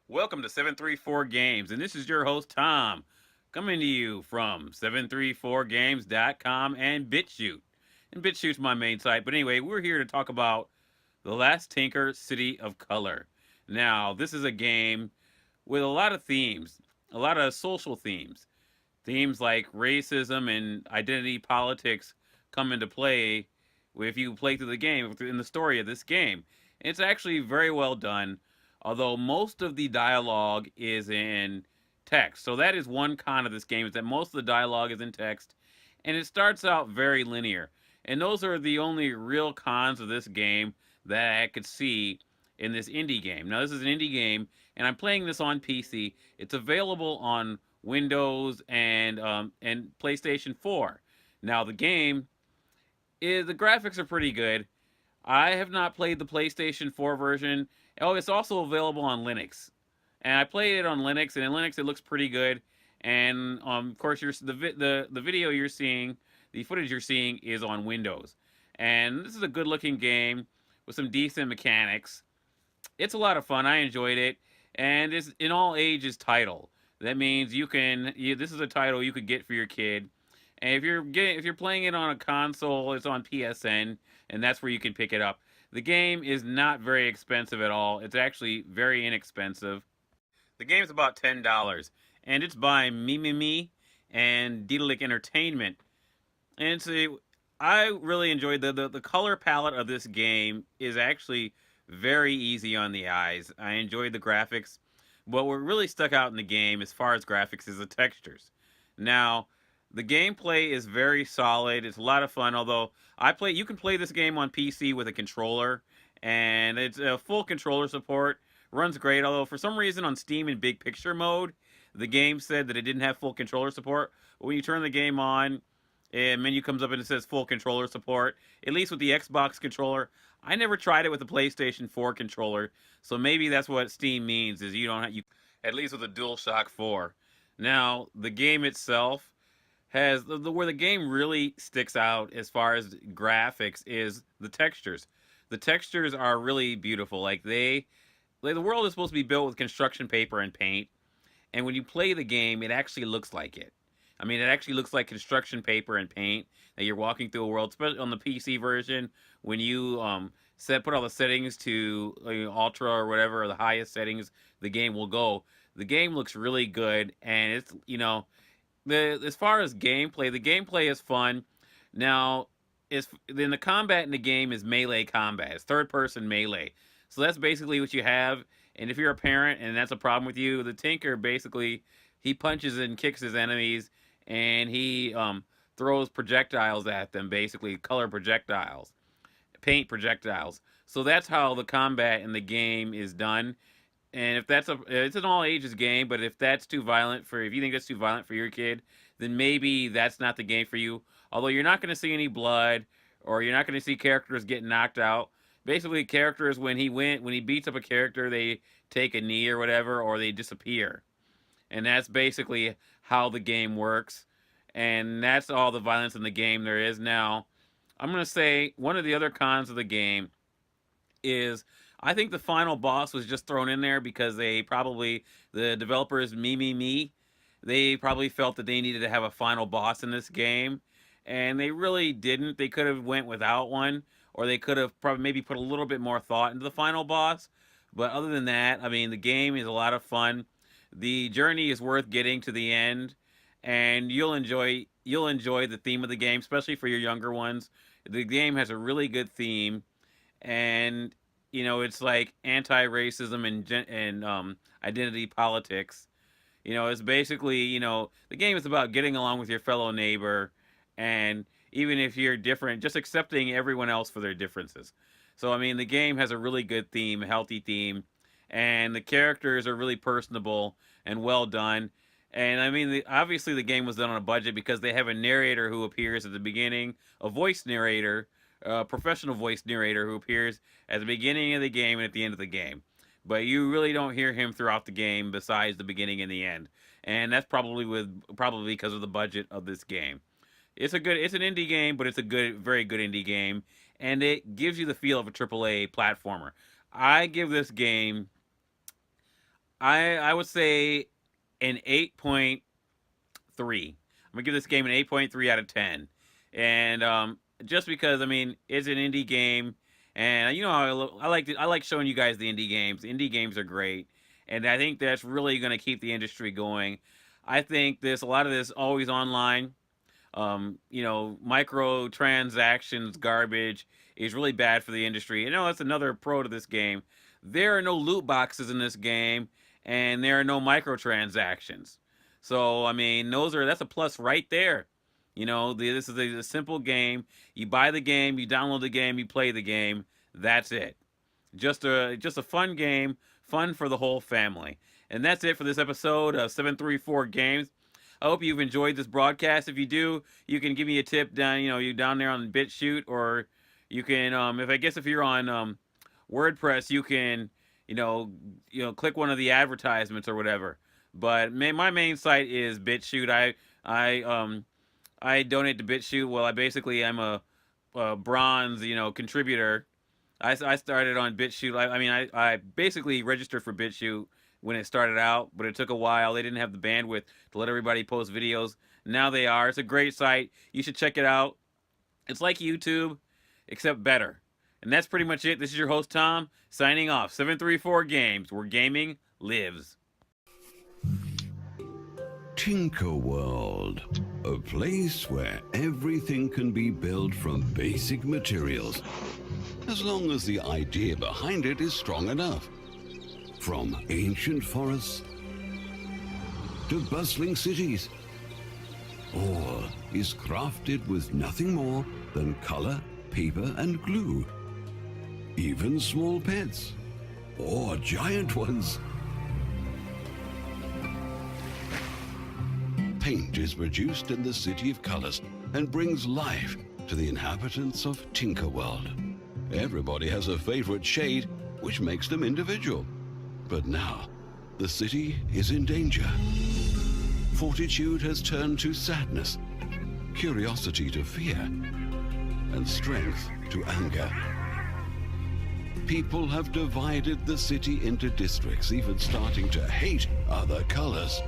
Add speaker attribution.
Speaker 1: Welcome to 734 Games, and this is your host, Tom, coming to you from 734games.com and BitChute. And BitChute's my main site, but anyway, we're here to talk about The Last Tinker City of Color. Now, this is a game with a lot of themes, a lot of social themes. Themes like racism and identity politics come into play if you play through the game, in the story of this game. It's actually very well done, although most of the dialogue is in text. So that is one con of this game, is that most of the dialogue is in text, and it starts out very linear. And those are the only real cons of this game that I could see in this indie game. Now, this is an indie game, and I'm playing this on PC. It's available on Windows and PlayStation 4. Now, the graphics are pretty good. I have not played the PlayStation 4 version. Oh, it's also available on Linux, and I played it on Linux, and in Linux it looks pretty good. And of course, the video you're seeing, the footage you're seeing, is on Windows. And this is a good-looking game with some decent mechanics. It's a lot of fun. I enjoyed it, and it's an all ages title. That means this is a title you could get for your kid. And if you're playing it on a console, it's on PSN, and that's where you can pick it up. The game is not very expensive at all. It's actually very inexpensive. The game's about $10, and it's by Mimimi and Dedalic Entertainment. And I really enjoyed the color palette of this game is actually very easy on the eyes. I enjoyed the graphics. What really stuck out in the game as far as graphics is the textures. Now, the gameplay is very solid. It's a lot of fun. Although you can play this game on PC with a controller, and it's a full controller support. Runs great. Although for some reason on Steam in Big Picture mode, the game said that it didn't have full controller support. But when you turn the game on, a menu comes up and it says full controller support. At least with the Xbox controller. I never tried it with the PlayStation 4 controller, so maybe that's what Steam means, is you don't have, you at least with a DualShock 4. Now, the game itself has where the game really sticks out as far as graphics is the textures. The textures are really beautiful. The world is supposed to be built with construction paper and paint, and when you play the game, it actually looks like it. I mean, it actually looks like construction paper and paint that you're walking through a world, especially on the PC version. When you put all the settings to ultra or whatever, or the highest settings the game will go. The game looks really good, and it's as far as gameplay, the gameplay is fun. Now, then the combat in the game is melee combat. It's third person melee. So that's basically what you have. And if you're a parent and that's a problem with you, the Tinker basically he punches and kicks his enemies, and he throws projectiles at them, basically color projectiles, paint projectiles. So that's how the combat in the game is done. And it's an all ages game, but if you think that's too violent for your kid, then maybe that's not the game for you. Although you're not going to see any blood, or you're not going to see characters get knocked out. Basically, characters when he beats up a character, they take a knee or whatever, or they disappear. And that's basically how the game works. And that's all the violence in the game there is. Now, I'm going to say one of the other cons of the game is I think the final boss was just thrown in there because the developers, they probably felt that they needed to have a final boss in this game. And they really didn't. They could have went without one, or they could have probably maybe put a little bit more thought into the final boss. But other than that, I mean, the game is a lot of fun. The journey is worth getting to the end, and you'll enjoy the theme of the game, especially for your younger ones. The game has a really good theme, and it's like anti-racism and identity politics. It's basically the game is about getting along with your fellow neighbor, and even if you're different, just accepting everyone else for their differences. So I mean, the game has a really good theme, a healthy theme, and the characters are really personable and well done. And I mean, obviously the game was done on a budget because they have a narrator who appears at the beginning, a voice narrator, a professional voice narrator who appears at the beginning of the game and at the end of the game. But you really don't hear him throughout the game besides the beginning and the end. And that's probably because of the budget of this game. it's an indie game, but it's a very good indie game, and it gives you the feel of a AAA platformer. I give this game, I would say an 8.3. I'm gonna give this game an 8.3 out of 10, and just because I mean it's an indie game, and you know I like showing you guys the indie games. Indie games are great, and I think that's really gonna keep the industry going. I think this a lot of this always online, you know, microtransactions garbage is really bad for the industry. You know, that's another pro to this game. There are no loot boxes in this game, and there are no microtransactions. So I mean, that's a plus right there. You know, this is a simple game. You buy the game, you download the game, you play the game. That's it. Just a fun game, fun for the whole family. And that's it for this episode of 734 Games. I hope you've enjoyed this broadcast. If you do, you can give me a tip down, you know, you down there on BitChute, or you can, if you're on WordPress, you can, click one of the advertisements or whatever. But my main site is BitChute. I donate to BitChute. Well, I'm a bronze, contributor. I started on BitChute. I basically registered for BitChute when it started out, but it took a while. They didn't have the bandwidth to let everybody post videos. Now they are. It's a great site. You should check it out. It's like YouTube, except better. And that's pretty much it. This is your host, Tom, signing off. 734 Games, where gaming lives.
Speaker 2: Tinker World, a place where everything can be built from basic materials, as long as the idea behind it is strong enough. From ancient forests to bustling cities, all is crafted with nothing more than color, paper, and glue. Even small pets, or giant ones. Paint is produced in the City of Colors and brings life to the inhabitants of Tinker World. Everybody has a favorite shade, which makes them individual. But now, the city is in danger. Fortitude has turned to sadness, curiosity to fear, and strength to anger. People have divided the city into districts, even starting to hate other colors.